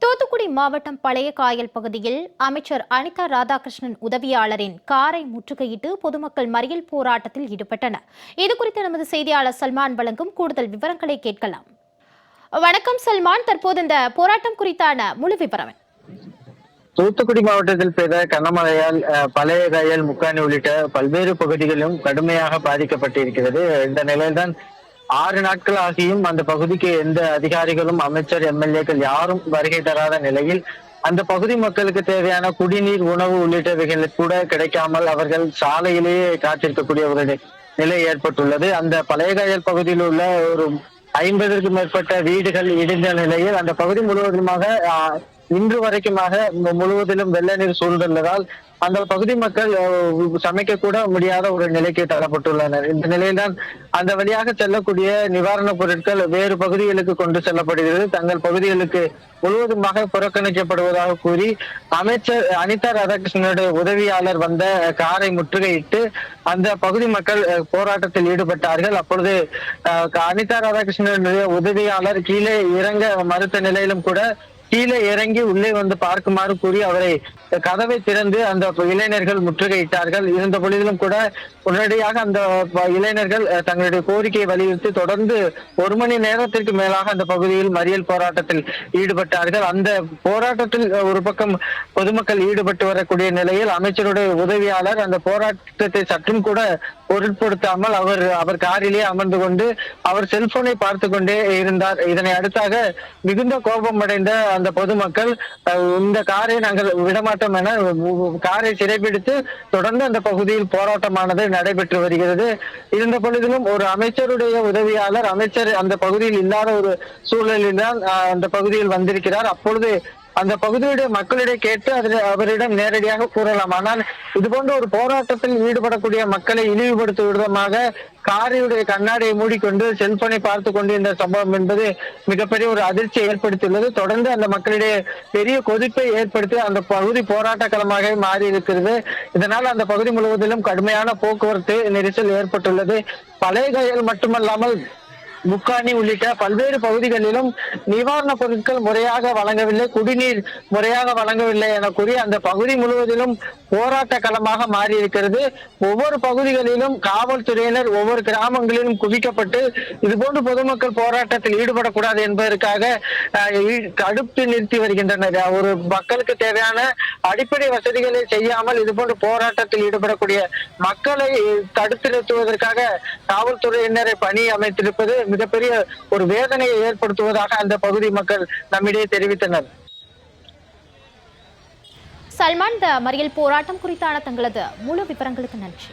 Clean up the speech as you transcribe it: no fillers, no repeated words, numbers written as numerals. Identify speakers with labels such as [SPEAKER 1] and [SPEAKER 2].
[SPEAKER 1] தூத்துக்குடி மாவட்டம் பழைய காயல் பகுதியில் அமைச்சர் அனிதா ராதாகிருஷ்ணன் உதவியாளரின் காரை முற்றுகையிட்டு பொதுமக்கள் மறியல் போராட்டத்தில் ஈடுபட்டனர். இதுகுறித்து நமது செய்தியாளர் சல்மான் வழங்கும் கூடுதல் விவரங்களை கேட்கலாம். வணக்கம் சல்மான், தற்போது இந்த போராட்டம் குறித்தான முழு விவரம்.
[SPEAKER 2] தூத்துக்குடி மாவட்டத்தில் பெய்த கனமழையால் பழைய காயல், முக்காணி உள்ளிட்ட பல்வேறு பகுதிகளும் கடுமையாக பாதிக்கப்பட்டிருக்கிறது. இந்த நிலையில்தான் 6 நாட்கள் ஆகியும் அந்த பகுதிக்கு எந்த அதிகாரிகளும், அமைச்சர், எம்எல்ஏக்கள் யாரும் வருகை தராத நிலையில் அந்த பகுதி மக்களுக்கு தேவையான குடிநீர், உணவு உள்ளிட்டவைகள் கூட கிடைக்காமல் அவர்கள் சாலையிலேயே காத்திருக்கக்கூடிய ஒரு நிலை ஏற்பட்டுள்ளது. அந்த பழைய காயல் பகுதியில் உள்ள ஒரு 50க்கும் மேற்பட்ட வீடுகள் இடிந்த நிலையில் அந்த பகுதி முழுவதுமாக இன்று வரைக்குமாக முழுவதிலும் வெள்ள நீர் சூழ்ந்துள்ளதால் அந்த பகுதி மக்கள் சமைக்க கூட முடியாத ஒரு நிலைக்கு தள்ளப்பட்டுள்ளனர். இந்த நிலையில்தான் அந்த வழியாக செல்லக்கூடிய நிவாரணப் பொருட்கள் வேறு பகுதிகளுக்கு கொண்டு செல்லப்படுகிறது. தங்கள் பகுதிகளுக்கு முழுவதுமாக புறக்கணிக்கப்படுவதாக கூறி அமைச்சர் அனிதா ராதாகிருஷ்ணனுடைய உதவியாளர் வந்த காரை முற்றுகையிட்டு அந்த பகுதி மக்கள் போராட்டத்தில் ஈடுபட்டார்கள். அப்பொழுது அனிதா ராதாகிருஷ்ணனுடைய உதவியாளர் கீழே இறங்க மறுத்த நிலையிலும் கூட கீழே இறங்கி உள்ளே வந்து பார்க்குமாறு கூறி அவரை கதவை திறந்து அந்த இளைஞர்கள் முற்றுகையிட்டார்கள். இருந்த பொழுதிலும் கூட உடனடியாக அந்த இளைஞர்கள் தங்களுடைய கோரிக்கையை வலியுறுத்தி தொடர்ந்து 1 மணி நேரத்திற்கு மேலாக அந்த பகுதியில் மறியல் போராட்டத்தில் ஈடுபட்டார்கள். அந்த போராட்டத்தில் ஒரு பக்கம் பொதுமக்கள் ஈடுபட்டு வரக்கூடிய நிலையில் அமைச்சருடைய உதவியாளர் அந்த போராட்டத்தை சற்றும் கூட பொருட்படுத்தாமல் அவர் காரிலேயே அமர்ந்து கொண்டு அவர் செல்போனை பார்த்து கொண்டே இருந்தார். இதனை அடுத்தாக மிகுந்த கோபம் அடைந்த அந்த பொதுமக்கள் இந்த காரை நாங்கள் விடமாட்டோம் என காரை சிறைபிடித்து தொடர்ந்து அந்த பகுதியில் போராட்டமானது நடைபெற்று வருகிறது. இருந்த பொழுதிலும் ஒரு அமைச்சருடைய உதவியாளர் அமைச்சர் அந்த பகுதியில் இல்லாத ஒரு சூழலில் தான் அந்த பகுதியில் வந்திருக்கிறார். அப்பொழுது அந்த பகுதியுடைய மக்களிடையே கேட்டு அவரிடம் நேரடியாக கூறலாம். ஆனால் இது போன்ற ஒரு போராட்டத்தில் ஈடுபடக்கூடிய மக்களை இழிவுபடுத்தும் விதமாக காரியுடைய கண்ணாடியை மூடிக்கொண்டு செல்போனை பார்த்து கொண்டு இந்த சம்பவம் என்பது மிகப்பெரிய ஒரு அதிர்ச்சியை ஏற்படுத்தியுள்ளது. தொடர்ந்து அந்த மக்களிடையே பெரிய கொதிப்பை ஏற்படுத்தி அந்த பகுதி போராட்ட களமாக மாறி இருக்கிறது. இதனால் அந்த பகுதி முழுவதிலும் கடுமையான போக்குவரத்து நெரிசல் ஏற்பட்டுள்ளது. பழைய காயல் மட்டுமல்லாமல் முக்காணி உள்ளிட்ட பல்வேறு பகுதிகளிலும் நிவாரண பொருட்கள் முறையாக வழங்கவில்லை, குடிநீர் முறையாக வழங்கவில்லை என கூறி அந்த பகுதி முழுவதிலும் போராட்ட களமாக மாறி இருக்கிறது. ஒவ்வொரு பகுதிகளிலும் காவல்துறையினர் ஒவ்வொரு கிராமங்களிலும் குவிக்கப்பட்டு இதுபோன்று பொதுமக்கள் போராட்டத்தில் ஈடுபடக்கூடாது என்பதற்காக தடுத்து நிறுத்தி வருகின்றனர். ஒரு மக்களுக்கு தேவையான அடிப்படை வசதிகளை செய்யாமல் இதுபோன்று போராட்டத்தில் ஈடுபடக்கூடிய மக்களை தடுத்து நிறுத்துவதற்காக காவல்துறையினரை பணி அமைத்திருப்பது மிகப்பெரிய ஒரு வேதனையை ஏற்படுத்துவதாக அந்த பகுதி மக்கள் நம்மிடையே தெரிவித்தனர்.
[SPEAKER 1] சல்மான், இந்த மறியல் போராட்டம் குறித்தான தங்களது முழு விவரங்களுக்கு நன்றி.